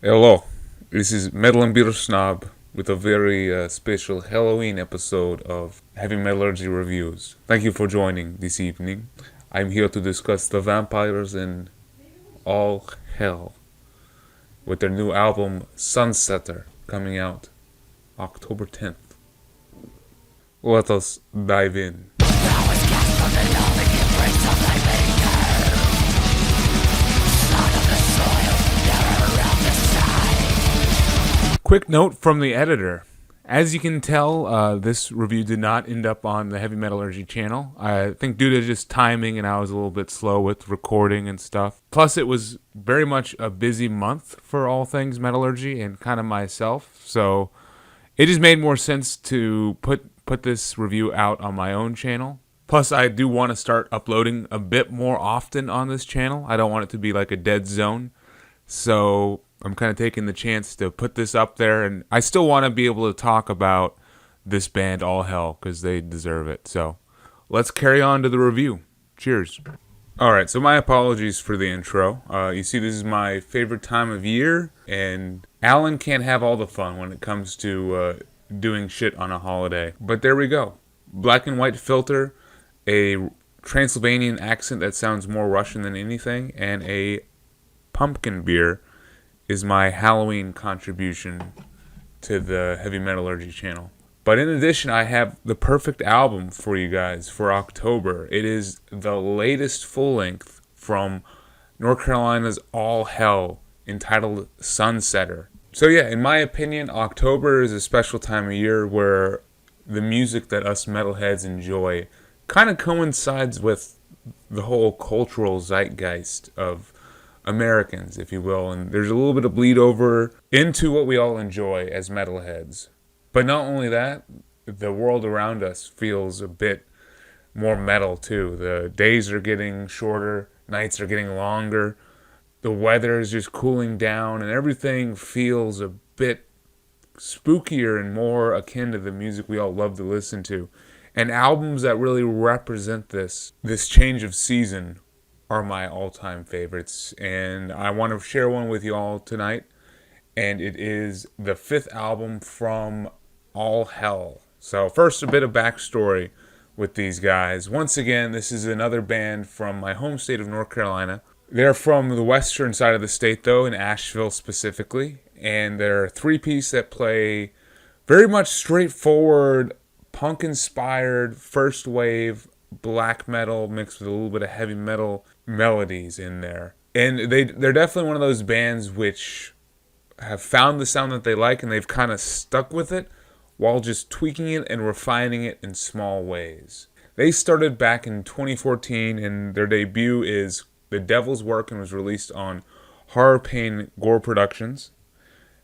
Hello, this is Metal and Beer Snob with a very special Halloween episode of Heavy Metallurgy Reviews. Thank you for joining this evening. I'm here to discuss the vampires in all hell with their new album Sunsetter coming out October 10th. Let us dive in. Quick note from the editor. As you can tell, this review did not end up on the Heavy Metallurgy channel. I think due to just timing, and I was a little bit slow with recording and stuff. Plus, it was very much a busy month for all things metallurgy and kind of myself. So it just made more sense to put this review out on my own channel. Plus, I do want to start uploading a bit more often on this channel. I don't want it to be like a dead zone. So I'm kind of taking the chance to put this up there, and I still want to be able to talk about this band All Hell because they deserve it. So let's carry on to the review. Cheers. Alright, so my apologies for the intro. You see, this is my favorite time of year, and Alan can't have all the fun when it comes to doing shit on a holiday. But there we go. Black and white filter, a Transylvanian accent that sounds more Russian than anything, and a pumpkin beer is my Halloween contribution to the Heavy Metallurgy channel. But in addition, I have the perfect album for you guys for October. It is the latest full length from North Carolina's All Hell, entitled Sunsetter. So yeah, in my opinion, October is a special time of year where the music that us metalheads enjoy kind of coincides with the whole cultural zeitgeist of Americans, if you will, and there's a little bit of bleed over into what we all enjoy as metalheads. But not only that, the world around us feels a bit more metal too. The days are getting shorter, nights are getting longer, the weather is just cooling down, and everything feels a bit spookier and more akin to the music we all love to listen to. And albums that really represent this change of season are my all-time favorites, and I want to share one with you all tonight, and it is the 5th album from All Hell. So first, a bit of backstory with these guys. Once again, this is another band from my home state of North Carolina. They're from the western side of the state, though, in Asheville specifically, and they're a three-piece that play very much straightforward, punk-inspired, first wave black metal mixed with a little bit of heavy metal melodies in there. And they're definitely one of those bands which have found the sound that they like, and they've kind of stuck with it while just tweaking it and refining it in small ways. They started back in 2014, and their debut is The Devil's Work and was released on Horror Pain Gore Productions.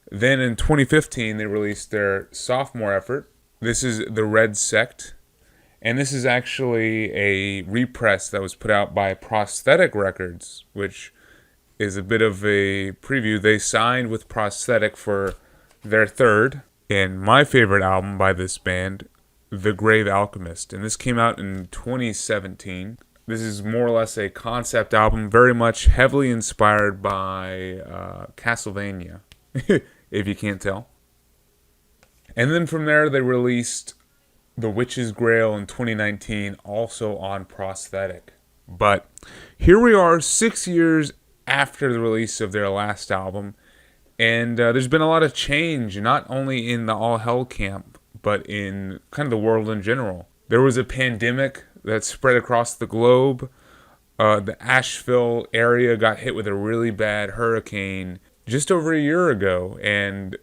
Then in 2015, they released their sophomore effort. This is The Red Sect. And this is actually a repress that was put out by Prosthetic Records, which is a bit of a preview. They signed with Prosthetic for their third and my favorite album by this band, The Grave Alchemist. And this came out in 2017. This is more or less a concept album, very much heavily inspired by Castlevania, if you can't tell. And then from there, they released The Witch's Grail in 2019, also on Prosthetic. But here we are 6 years after the release of their last album, and there's been a lot of change, not only in the All Hell camp, but in kind of the world in general. There was a pandemic that spread across the globe. The Asheville area got hit with a really bad hurricane just over a year ago, and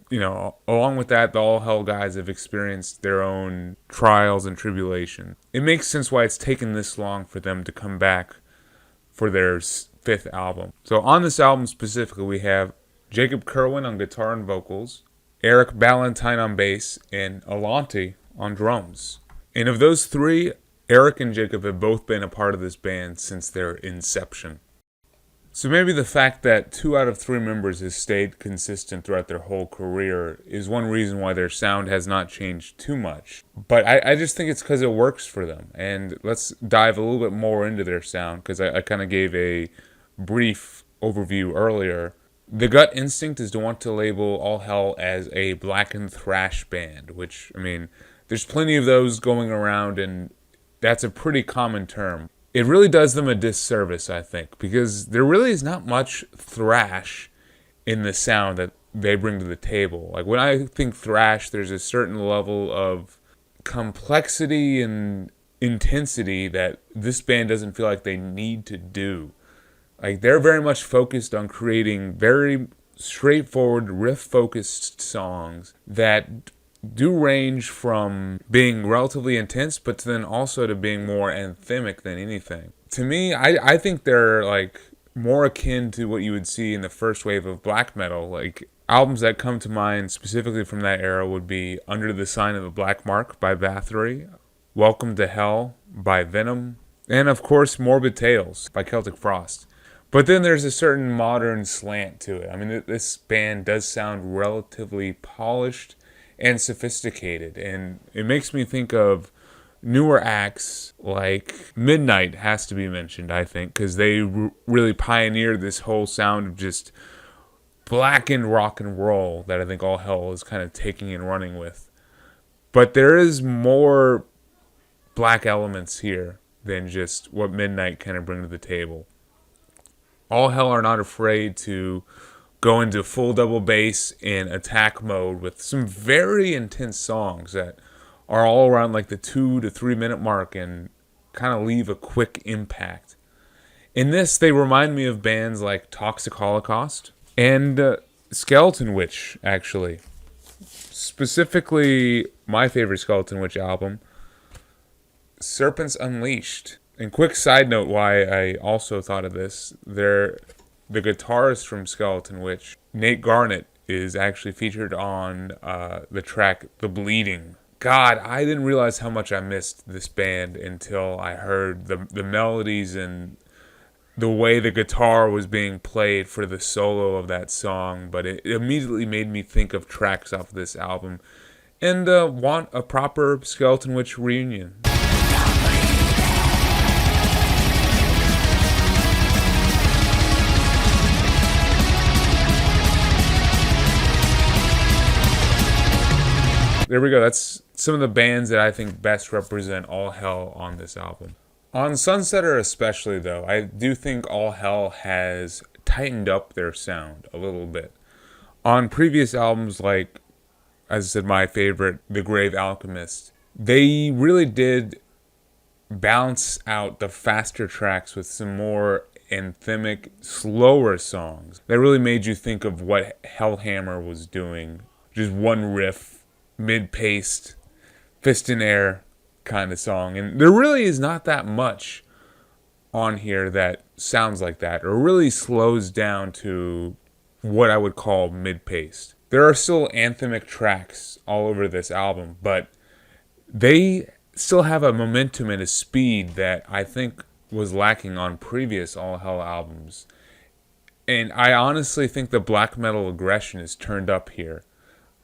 you know, along with that, the All Hell guys have experienced their own trials and tribulations. It makes sense why it's taken this long for them to come back for their 5th album. So on this album specifically, we have Jacob Kerwin on guitar and vocals, Eric Ballantyne on bass, and Alante on drums. And of those three, Eric and Jacob have both been a part of this band since their inception. So maybe the fact that 2 out of 3 members has stayed consistent throughout their whole career is one reason why their sound has not changed too much. But I just think it's because it works for them. And let's dive a little bit more into their sound, because I kind of gave a brief overview earlier. The gut instinct is to want to label All Hell as a blackened thrash band, which, I mean, there's plenty of those going around, and that's a pretty common term. It really does them a disservice, I think, because there really is not much thrash in the sound that they bring to the table. Like, when I think thrash, there's a certain level of complexity and intensity that this band doesn't feel like they need to do. Like, they're very much focused on creating very straightforward riff-focused songs that do range from being relatively intense, but then also to being more anthemic than anything. To me, I think they're like more akin to what you would see in the first wave of black metal. Like, albums that come to mind specifically from that era would be Under the Sign of the Black Mark by Bathory, Welcome to Hell by Venom, and of course Morbid Tales by Celtic Frost. But then there's a certain modern slant to it. I mean, this band does sound relatively polished and sophisticated, and it makes me think of newer acts like Midnight has to be mentioned, I think, because they really pioneered this whole sound of just blackened rock and roll that I think All Hell is kind of taking and running with. But there is more black elements here than just what Midnight kind of bring to the table. All Hell are not afraid to go into full double bass in attack mode with some very intense songs that are all around like the 2 to 3 minute mark and kind of leave a quick impact. In this, they remind me of bands like Toxic Holocaust and Skeleton Witch, actually. Specifically, my favorite Skeleton Witch album, Serpents Unleashed. And quick side note why I also thought of this, the guitarist from Skeleton Witch, Nate Garnett, is actually featured on the track The Bleeding. God, I didn't realize how much I missed this band until I heard the melodies and the way the guitar was being played for the solo of that song. But it immediately made me think of tracks off of this album and want a proper Skeleton Witch reunion. There we go. That's some of the bands that I think best represent All Hell on this album. On Sunsetter especially, though, I do think All Hell has tightened up their sound a little bit. On previous albums, like, as I said, my favorite, The Grave Alchemist, they really did balance out the faster tracks with some more anthemic, slower songs that really made you think of what Hellhammer was doing. Just one riff, mid-paced, fist in air kind of song. And there really is not that much on here that sounds like that or really slows down to what I would call mid-paced. There are still anthemic tracks all over this album, but they still have a momentum and a speed that I think was lacking on previous All Hell albums. And I honestly think the black metal aggression is turned up here.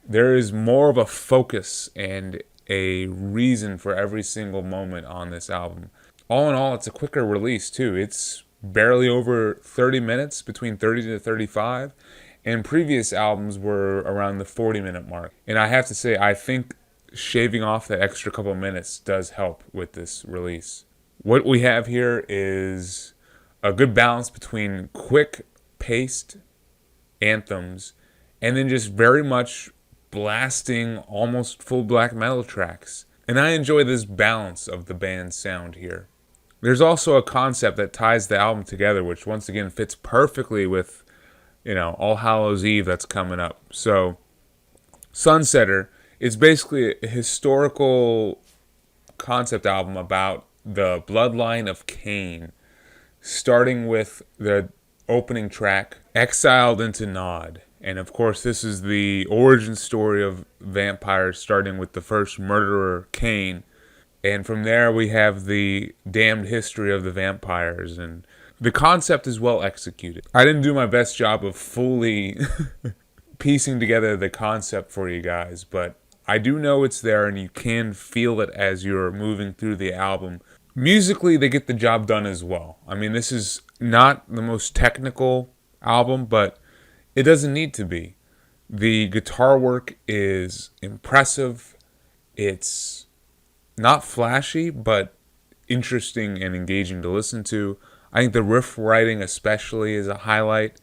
There is more of a focus and a reason for every single moment on this album. All in all, it's a quicker release too. It's barely over 30 minutes, between 30 to 35, and previous albums were around the 40-minute mark. And I have to say, I think shaving off that extra couple minutes does help with this release. What we have here is a good balance between quick-paced anthems and then just very much blasting almost full black metal tracks. And I enjoy this balance of the band's sound here. There's also a concept that ties the album together, which once again fits perfectly with, All Hallows Eve that's coming up. So, Sunsetter is basically a historical concept album about the bloodline of Cain, starting with the opening track, Exiled into Nod. And of course, this is the origin story of vampires, starting with the first murderer, Cain. And from there, we have the damned history of the vampires. And the concept is well executed. I didn't do my best job of fully piecing together the concept for you guys, but I do know it's there, and you can feel it as you're moving through the album. Musically, they get the job done as well. I mean, this is not the most technical album, but It doesn't need to be. The guitar work is impressive. It's not flashy, but interesting and engaging to listen to. I think the riff writing especially is a highlight.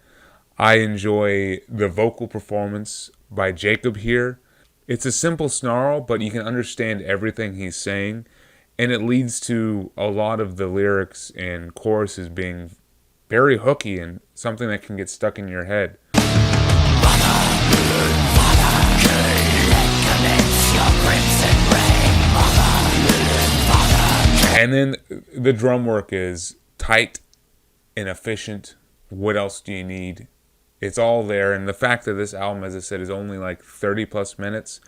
I enjoy the vocal performance by Jacob here. It's a simple snarl, but you can understand everything he's saying, and it leads to a lot of the lyrics and choruses being very hooky and something that can get stuck in your head. And then the drum work is tight and efficient. What else do you need? It's all there. And the fact that this album, as I said, is only like 30 plus minutes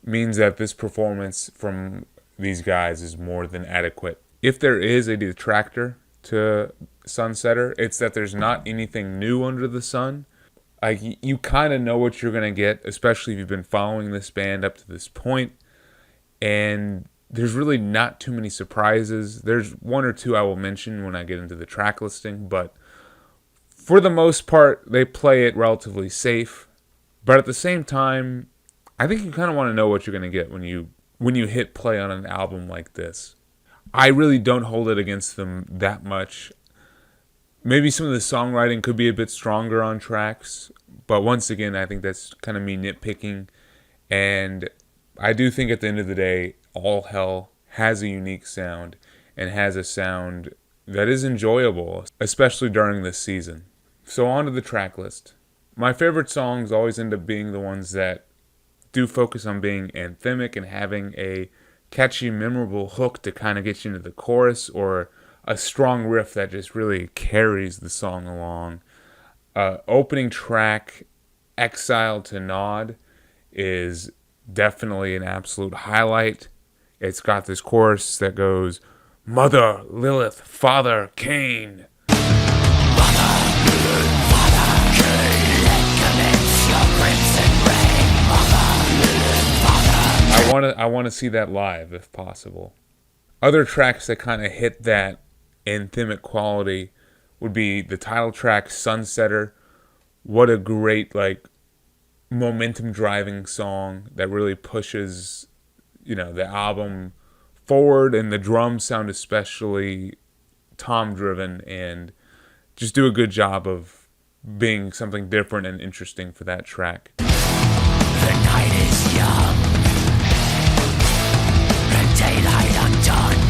means that this performance from these guys is more than adequate. If there is a detractor to Sunsetter, it's that there's not anything new under the sun. Like, you kind of know what you're going to get, especially if you've been following this band up to this point. And there's really not too many surprises. There's one or two I will mention when I get into the track listing, but for the most part, they play it relatively safe. But at the same time, I think you kind of want to know what you're going to get when you hit play on an album like this. I really don't hold it against them that much. Maybe some of the songwriting could be a bit stronger on tracks, but once again, I think that's kind of me nitpicking. And I do think at the end of the day, All Hell has a unique sound and has a sound that is enjoyable, especially during this season. So on to the track list. My favorite songs always end up being the ones that do focus on being anthemic and having a catchy, memorable hook to kind of get you into the chorus, or a strong riff that just really carries the song along. Opening track, Exile to Nod, is definitely an absolute highlight. It's got this chorus that goes, Mother Lilith, Father Cain. I want to see that live if possible. Other tracks that kind of hit that anthemic quality would be the title track, Sunsetter. What a great, like, momentum driving song that really pushes, the album forward, and the drums sound especially tom driven and just do a good job of being something different and interesting for that track. The night is young and daylight undone.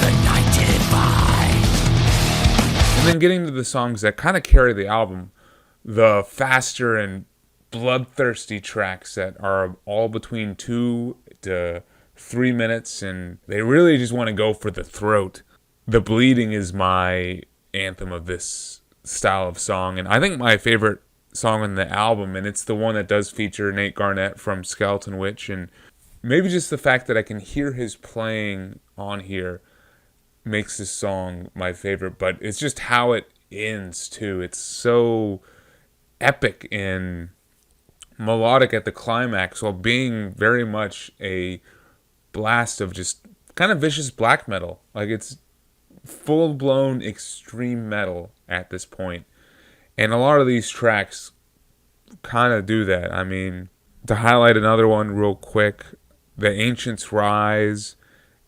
The night divine. And then getting to the songs that kind of carry the album, the faster and bloodthirsty tracks that are all between 2 to 3 minutes, and they really just want to go for the throat. The Bleeding is my anthem of this style of song, and I think my favorite song on the album, and it's the one that does feature Nate Garnett from Skeleton Witch, and maybe just the fact that I can hear his playing on here makes this song my favorite, but it's just how it ends too. It's so epic and melodic at the climax while being very much a blast of just kind of vicious black metal. Like, it's full-blown extreme metal at this point. And a lot of these tracks kind of do that. I mean, to highlight another one real quick, The Ancients Rise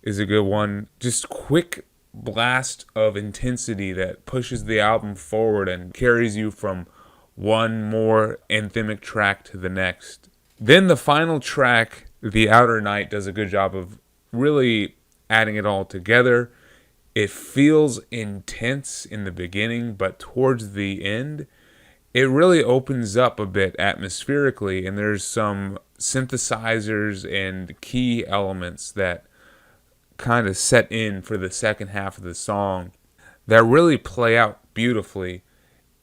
is a good one. Just quick blast of intensity that pushes the album forward and carries you from one more anthemic track to the next. Then the final track, The Outer Night, does a good job of really adding it all together. It feels intense in the beginning, but towards the end, it really opens up a bit atmospherically, and there's some synthesizers and key elements that kind of set in for the second half of the song that really play out beautifully,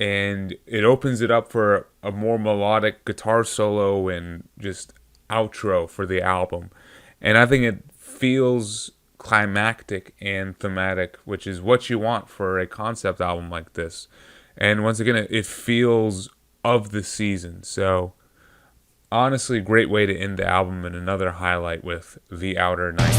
and it opens it up for a more melodic guitar solo and just outro for the album. And I think it feels climactic and thematic, which is what you want for a concept album like this. And once again, it feels of the season. So honestly, great way to end the album, and another highlight with The Outer Night.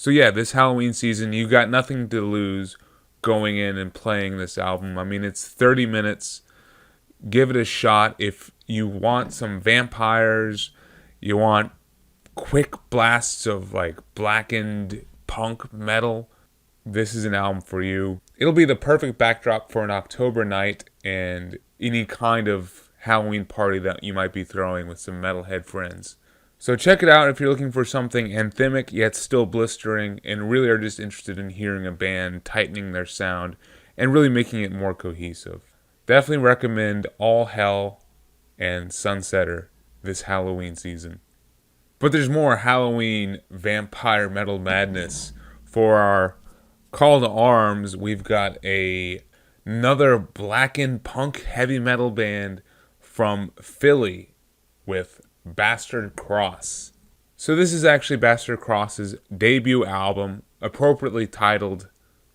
So yeah, this Halloween season, you got nothing to lose going in and playing this album. I mean, it's 30 minutes. Give it a shot. If you want some vampires, you want quick blasts of like blackened punk metal, this is an album for you. It'll be the perfect backdrop for an October night and any kind of Halloween party that you might be throwing with some metalhead friends. So check it out if you're looking for something anthemic yet still blistering and really are just interested in hearing a band tightening their sound and really making it more cohesive. Definitely recommend All Hell and Sunsetter this Halloween season. But there's more Halloween vampire metal madness. For our call to arms, we've got another blackened punk heavy metal band from Philly with Bastard Cross. So this is actually Bastard Cross's debut album, appropriately titled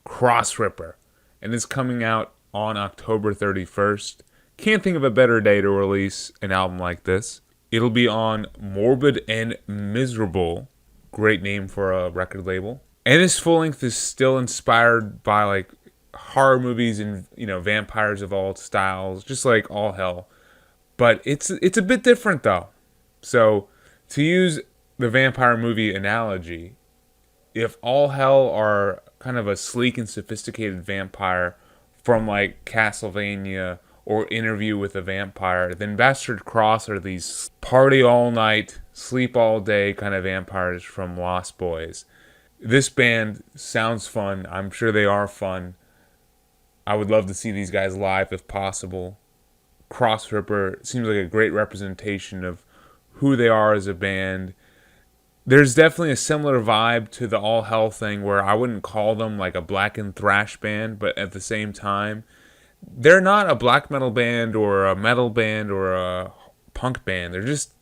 Crossripper, and it's coming out on October 31st. Can't think of a better day to release an album like this. It'll be on Morbid and Miserable. Great name for a record label. And this full length is still inspired by like horror movies and, you know, vampires of all styles, just like All Hell. But it's a bit different though. So to use the vampire movie analogy, if All Hell are kind of a sleek and sophisticated vampire from like Castlevania or Interview with a Vampire, then Bastard Cross are these party all night, sleep all day kind of vampires from Lost Boys. This band sounds fun. I'm sure they are fun. I would love to see these guys live if possible. Crossripper seems like a great representation of who they are as a band. There's definitely a similar vibe to the All Hell thing where I wouldn't call them like a blackened thrash band, but at the same time, they're not a black metal band or a metal band or a punk band. They're just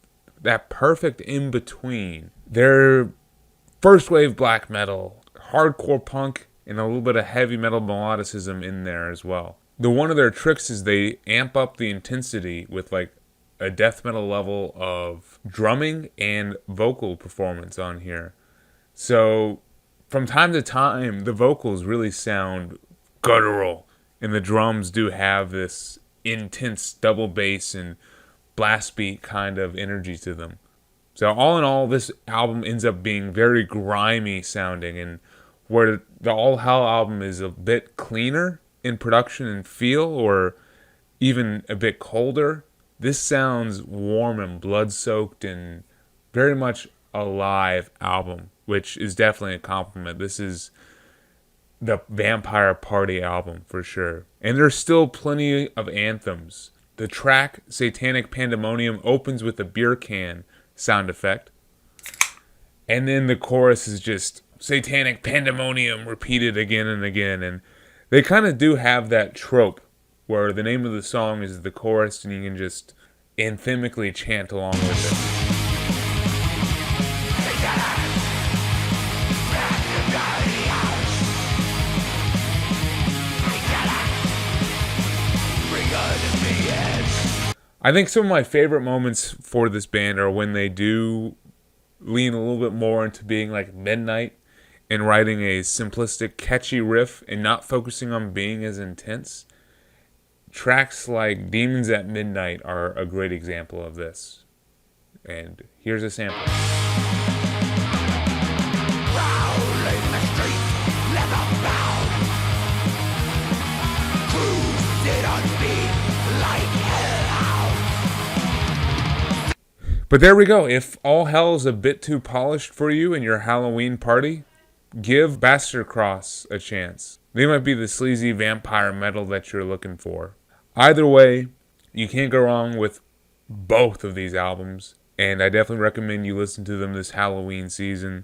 that perfect in-between. They're first wave black metal, hardcore punk, and a little bit of heavy metal melodicism in there as well. One of their tricks is they amp up the intensity with like a death metal level of drumming and vocal performance on here. So from time to time, the vocals really sound guttural, and the drums do have this intense double bass and blast beat kind of energy to them. So all in all, this album ends up being very grimy sounding, and where the All Hell album is a bit cleaner in production and feel, or even a bit colder, this sounds warm and blood-soaked and very much a live album, which is definitely a compliment. This is the Vampire Party album for sure. And there's still plenty of anthems. The track Satanic Pandemonium opens with a beer can sound effect. And then the chorus is just Satanic Pandemonium repeated again and again. And they kind of do have that trope where the name of the song is the chorus and you can just anthemically chant along with it. I think some of my favorite moments for this band are when they do lean a little bit more into being like Midnight and writing a simplistic, catchy riff and not focusing on being as intense. Tracks like Demons at Midnight are a great example of this. And here's a sample. Prowling the street, leather bound, cruising on speed like hellhound. But there we go. If All Hell is a bit too polished for you in your Halloween party, give Bastard Cross a chance. They might be the sleazy vampire metal that you're looking for. Either way, you can't go wrong with both of these albums, and I definitely recommend you listen to them this Halloween season.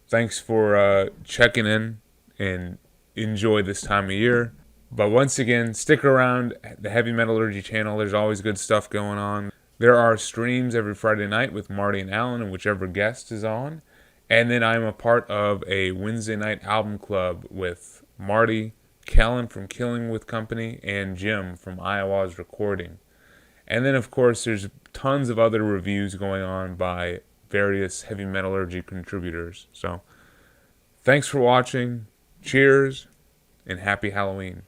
Thanks for checking in, and enjoy this time of year. But once again, stick around at the Heavy Metallurgy channel. There's always good stuff going on. There are streams every Friday night with Marty and Alan and whichever guest is on. And then I'm a part of a Wednesday night album club with Marty, Kellen from Killing with Company, and Jim from Iowa's Recording. And then, of course, there's tons of other reviews going on by various Heavy Metallurgy contributors. So Thanks for watching. Cheers and happy Halloween.